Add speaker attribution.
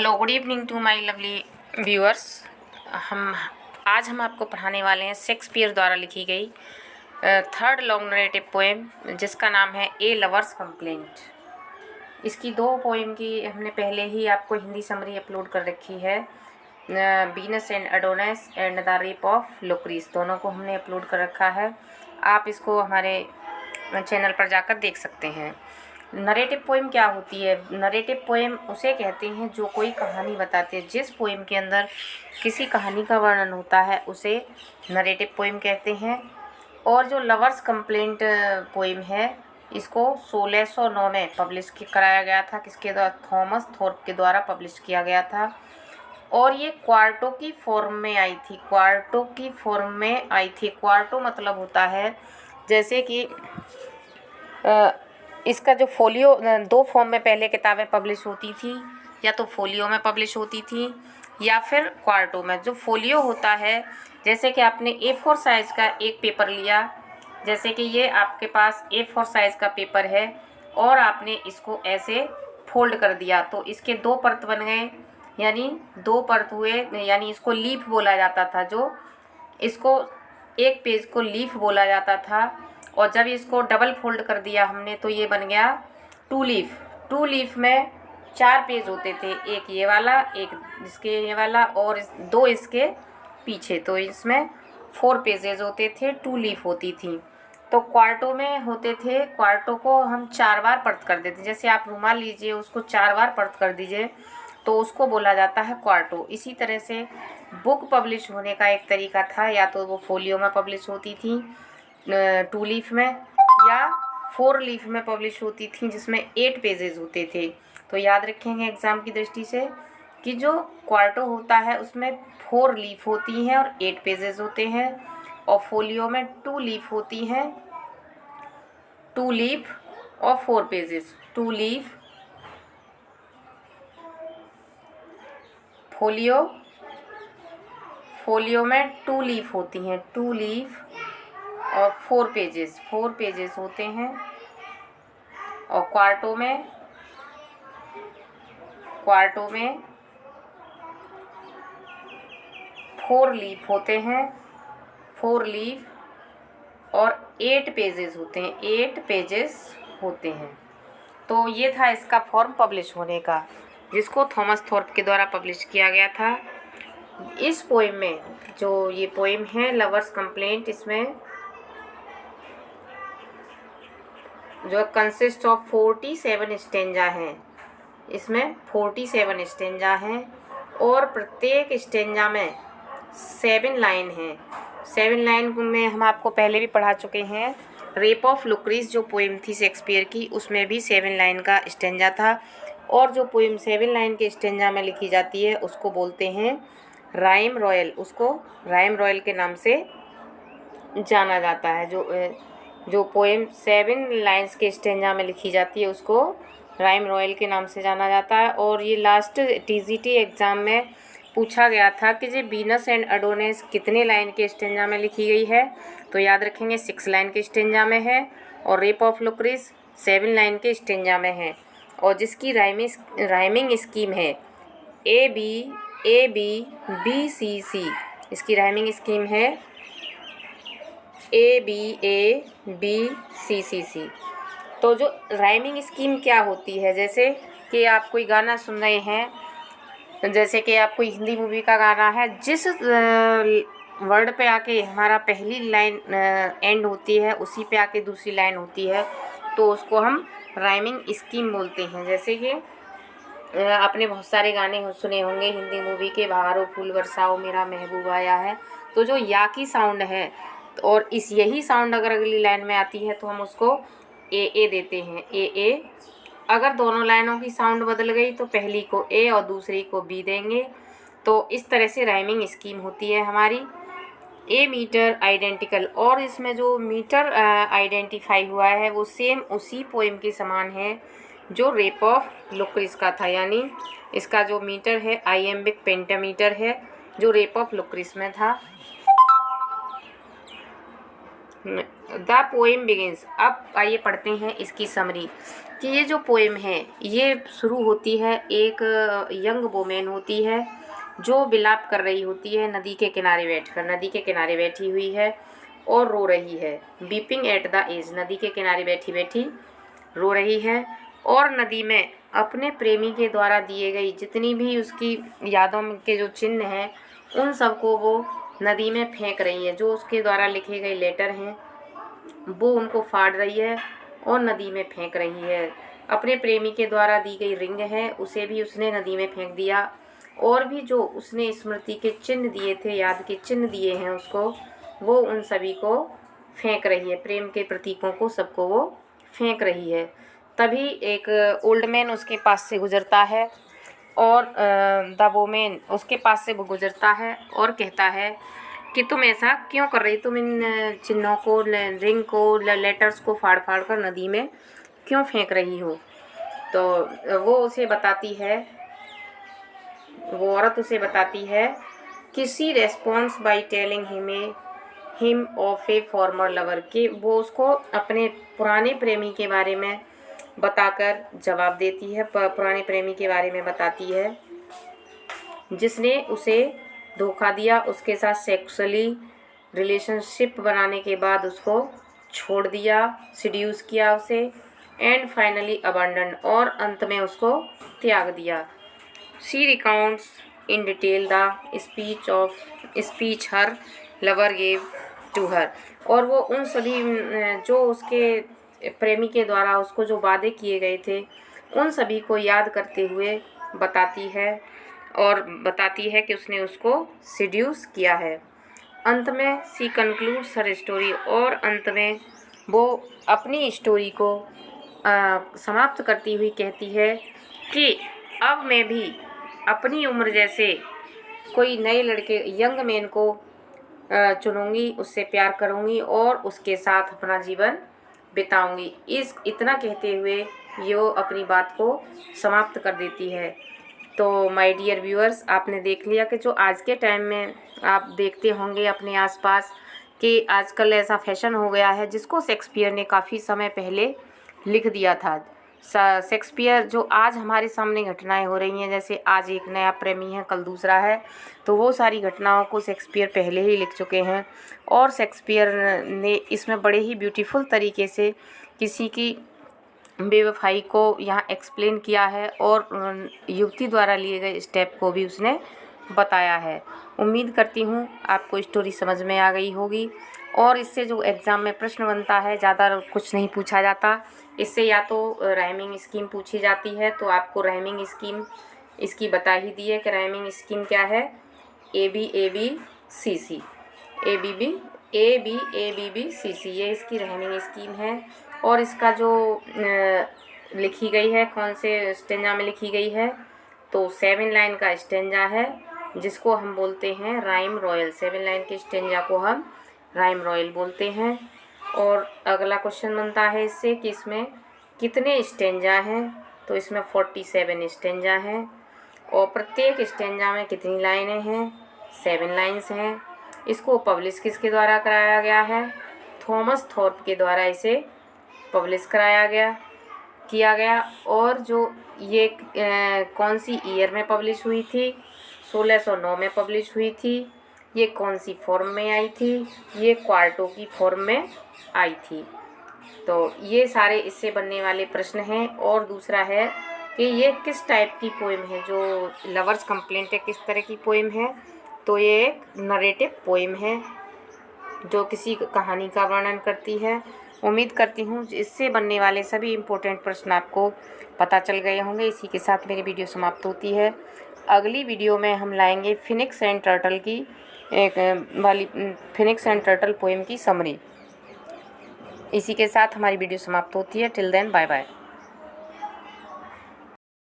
Speaker 1: Hello, good evening to my lovely viewers. आज हम आपको पढ़ाने वाले हैं शेक्सपियर द्वारा लिखी गई थर्ड लॉन्ग नरेटिव पोएम जिसका नाम है ए लवर्स कंप्लेंट। इसकी दो पोएम की हमने पहले ही आपको हिंदी समरी अपलोड कर रखी है। Venus and Adonis and the rape of Lucrece, दोनों को हमने अपलोड कर रखा है। आप इसको हमारे चैनल पर जाकर देख सकते हैं। नरेटिव पोएम क्या होती है? नरेटिव पोएम उसे कहते हैं जो कोई कहानी बताते हैं। जिस पोएम के अंदर किसी कहानी का वर्णन होता है उसे नरेटिव पोएम कहते हैं। और जो लवर्स कंप्लेंट पोएम है इसको 1609 में पब्लिश कराया गया था। किसके द्वारा? थॉमस थॉर्प के द्वारा पब्लिश किया गया था। और ये क्वार्टो की फॉर्म में आई थी। क्वार्टो की फॉर्म में आई थी। क्वार्टो मतलब होता है जैसे कि इसका जो फोलियो, दो फॉर्म में पहले किताबें पब्लिश होती थी, या तो फोलियो में पब्लिश होती थी या फिर क्वार्टो में। जो फोलियो होता है, जैसे कि आपने A4 साइज़ का एक पेपर लिया, जैसे कि ये आपके पास A4 साइज़ का पेपर है और आपने इसको ऐसे फोल्ड कर दिया तो इसके दो परत बन गए, यानी दो परत हुए, यानी इसको लीफ बोला जाता था। जो इसको एक पेज को लीफ बोला जाता था। और जब इसको डबल फोल्ड कर दिया हमने तो ये बन गया टू लीफ। टू लीफ में 4 पेज होते थे, एक ये वाला, एक इसके ये वाला और दो इसके पीछे, तो इसमें 4 पेजेस होते थे, 2 लीफ होती थी। तो क्वार्टो में होते थे, क्वार्टो को हम 4 बार परत कर देते। जैसे आप रुमाल लीजिए, उसको 4 बार परत कर दीजिए तो उसको बोला जाता है क्वार्टो। इसी तरह से बुक पब्लिश होने का एक तरीका था, या तो वो फोलियो में पब्लिश होती थी 2 लीफ में, या 4 लीफ में पब्लिश होती थी जिसमें 8 पेजेस होते थे। तो याद रखेंगे एग्ज़ाम की दृष्टि से कि जो क्वार्टो होता है उसमें 4 लीफ होती हैं और 8 पेजेस होते हैं, और फोलियो में 2 लीफ होती हैं, 2 लीफ और 4 पेजेस। 2 लीफ फोलियो में 2 लीफ होती हैं, 2 लीफ और 4 पेजेस होते हैं। और क्वार्टो में 4 लीफ होते हैं, 4 लीफ और 8 पेजेस होते हैं, 8 पेजेस होते हैं। तो ये था इसका फॉर्म पब्लिश होने का, जिसको थॉमस थॉर्प के द्वारा पब्लिश किया गया था। इस पोएम में, जो ये पोएम है लवर्स कंप्लेंट, इसमें जो कंसिस्ट ऑफ 47 स्टेंजा हैं, इसमें 47 स्टेंजा हैं और प्रत्येक स्टेंजा में 7 लाइन हैं। 7 लाइन में हम आपको पहले भी पढ़ा चुके हैं। रेप ऑफ लुक्रीस जो पोएम थी शेक्सपियर की, उसमें भी 7 लाइन का स्टेंजा था। और जो पोएम 7 लाइन के स्टेंजा में लिखी जाती है उसको बोलते हैं राइम रॉयल। उसको राइम रॉयल के नाम से जाना जाता है। जो पोएम 7 लाइन्स के स्टेंजा में लिखी जाती है उसको राइम रॉयल के नाम से जाना जाता है। और ये लास्ट टीजीटी एग्ज़ाम में पूछा गया था कि जो वीनस एंड एडोनिस कितने लाइन के स्टेंजा में लिखी गई है, तो याद रखेंगे 6 लाइन के स्टेंजा में है। और रेप ऑफ लुक्रीस 7 लाइन के स्टेंजा में है। और जिसकी राइमिंग स्कीम है ABABBCC, इसकी राइमिंग स्कीम है ABABCCC। तो जो राइमिंग स्कीम क्या होती है, जैसे कि आप कोई गाना सुन रहे हैं, जैसे कि आप कोई हिंदी मूवी का गाना है, जिस वर्ड पे आके हमारा पहली लाइन एंड होती है उसी पे आके दूसरी लाइन होती है, तो उसको हम राइमिंग स्कीम बोलते हैं। जैसे कि आपने बहुत सारे गाने सुने होंगे हिंदी मूवी के, बहारो फूल बरसाओ मेरा महबूब आया है। तो जो या की साउंड है और यही साउंड अगर अगली लाइन में आती है तो हम उसको ए देते हैं, ए। अगर दोनों लाइनों की साउंड बदल गई तो पहली को ए और दूसरी को बी देंगे। तो इस तरह से राइमिंग स्कीम होती है हमारी। ए मीटर आइडेंटिकल, और इसमें जो मीटर आइडेंटिफाई हुआ है वो सेम उसी पोएम के समान है जो रेप ऑफ लुक्रीस का था। यानी इसका जो मीटर है आइएम्बिक पेंटामीटर है, जो रेप ऑफ लुक्रीस में था। The poem begins. अब आइए पढ़ते हैं इसकी समरी कि ये जो पोएम है ये शुरू होती है, एक यंग वोमेन होती है जो विलाप कर रही होती है, नदी के किनारे बैठकर, नदी के किनारे बैठी हुई है और रो रही है। वीपिंग एट द एज, नदी के किनारे बैठी बैठी रो रही है और नदी में अपने प्रेमी के द्वारा दिए गई जितनी भी उसकी यादों के जो चिन्ह हैं उन सबको वो नदी में फेंक रही है। जो उसके द्वारा लिखे गए लेटर हैं वो उनको फाड़ रही है और नदी में फेंक रही है। अपने प्रेमी के द्वारा दी गई रिंग है उसे भी उसने नदी में फेंक दिया और भी जो उसने स्मृति के चिन्ह दिए थे, याद के चिन्ह दिए हैं उसको, वो उन सभी को फेंक रही है। प्रेम के प्रतीकों को सबको वो फेंक रही है। तभी एक ओल्ड मैन उसके पास से गुजरता है और द वोमेन उसके पास से वो गुजरता है और कहता है कि तुम ऐसा क्यों कर रही, तुम इन चिन्हों को, रिंग को, लेटर्स को फाड़ फाड़ कर नदी में क्यों फेंक रही हो। तो वो उसे बताती है, वो औरत उसे बताती है कि she response by telling him of a former lover, कि वो उसको अपने पुराने प्रेमी के बारे में बताकर जवाब देती है, पुराने प्रेमी के बारे में बताती है जिसने उसे धोखा दिया, उसके साथ सेक्सुअली रिलेशनशिप बनाने के बाद उसको छोड़ दिया, सीड्यूस किया उसे, एंड फाइनली अबंडन, और अंत में उसको त्याग दिया। She recounts in detail the speech her lover gave to her, और वो उन सभी जो उसके प्रेमी के द्वारा उसको जो वादे किए गए थे उन सभी को याद करते हुए बताती है और बताती है कि उसने उसको सीड्यूस किया है। अंत में सी कंक्लूड्स हर स्टोरी, और अंत में वो अपनी स्टोरी को समाप्त करती हुई कहती है कि अब मैं भी अपनी उम्र जैसे कोई नए लड़के, यंग मैन को चुनूंगी, उससे प्यार करूंगी और उसके साथ अपना जीवन बिताऊंगी। इतना कहते हुए ये वो अपनी बात को समाप्त कर देती है। तो माय डियर व्यूअर्स, आपने देख लिया कि जो आज के टाइम में आप देखते होंगे अपने आसपास कि आजकल ऐसा फैशन हो गया है जिसको शेक्सपियर ने काफ़ी समय पहले लिख दिया था। शेक्सपियर जो आज हमारे सामने घटनाएं हो रही हैं, जैसे आज एक नया प्रेमी है कल दूसरा है, तो वो सारी घटनाओं को शेक्सपियर पहले ही लिख चुके हैं और शेक्सपियर ने इसमें बड़े ही ब्यूटीफुल तरीके से किसी की बेवफाई को यहाँ एक्सप्लेन किया है और युवती द्वारा लिए गए स्टेप को भी उसने बताया है। उम्मीद करती हूँ आपको स्टोरी समझ में आ गई होगी और इससे जो एग्ज़ाम में प्रश्न बनता है ज़्यादा कुछ नहीं पूछा जाता, इससे या तो राइमिंग स्कीम पूछी जाती है, तो आपको राइमिंग स्कीम इसकी बता ही दी है कि राइमिंग स्कीम क्या है, A B C C, A B B C, ये इसकी राइमिंग स्कीम है। और इसका जो लिखी गई है, कौन से स्टेंजा में लिखी गई है, तो 7 लाइन का स्टेंजा है जिसको हम बोलते हैं राइम रॉयल। 7 लाइन के स्टेंजा को हम राइम रॉयल बोलते हैं। और अगला क्वेश्चन बनता है इससे कि इसमें कितने स्टेंजा हैं, तो इसमें 47 स्टेंजा हैं और प्रत्येक स्टेंजा में कितनी लाइनें हैं, 7 लाइन्स हैं। इसको पब्लिश किसके द्वारा कराया गया है, थॉमस थॉर्प के द्वारा इसे पब्लिश किया गया। और जो ये कौन सी ईयर में पब्लिश हुई थी, 1609 में पब्लिश हुई थी। ये कौन सी फॉर्म में आई थी, ये क्वार्टो की फॉर्म में आई थी। तो ये सारे इससे बनने वाले प्रश्न हैं। और दूसरा है कि ये किस टाइप की पोएम है, जो लवर्स कंप्लेंट है किस तरह की पोएम है, तो ये एक नरेटिव पोएम है जो किसी कहानी का वर्णन करती है। उम्मीद करती हूँ इससे बनने वाले सभी इम्पोर्टेंट प्रश्न आपको पता चल गए होंगे। इसी के साथ मेरी वीडियो समाप्त होती है। अगली वीडियो में हम लाएंगे फिनिक्स एंड टर्टल की फिनिक्स एंड टर्टल पोएम की समरी। इसी के साथ हमारी वीडियो समाप्त होती है। Till then bye bye.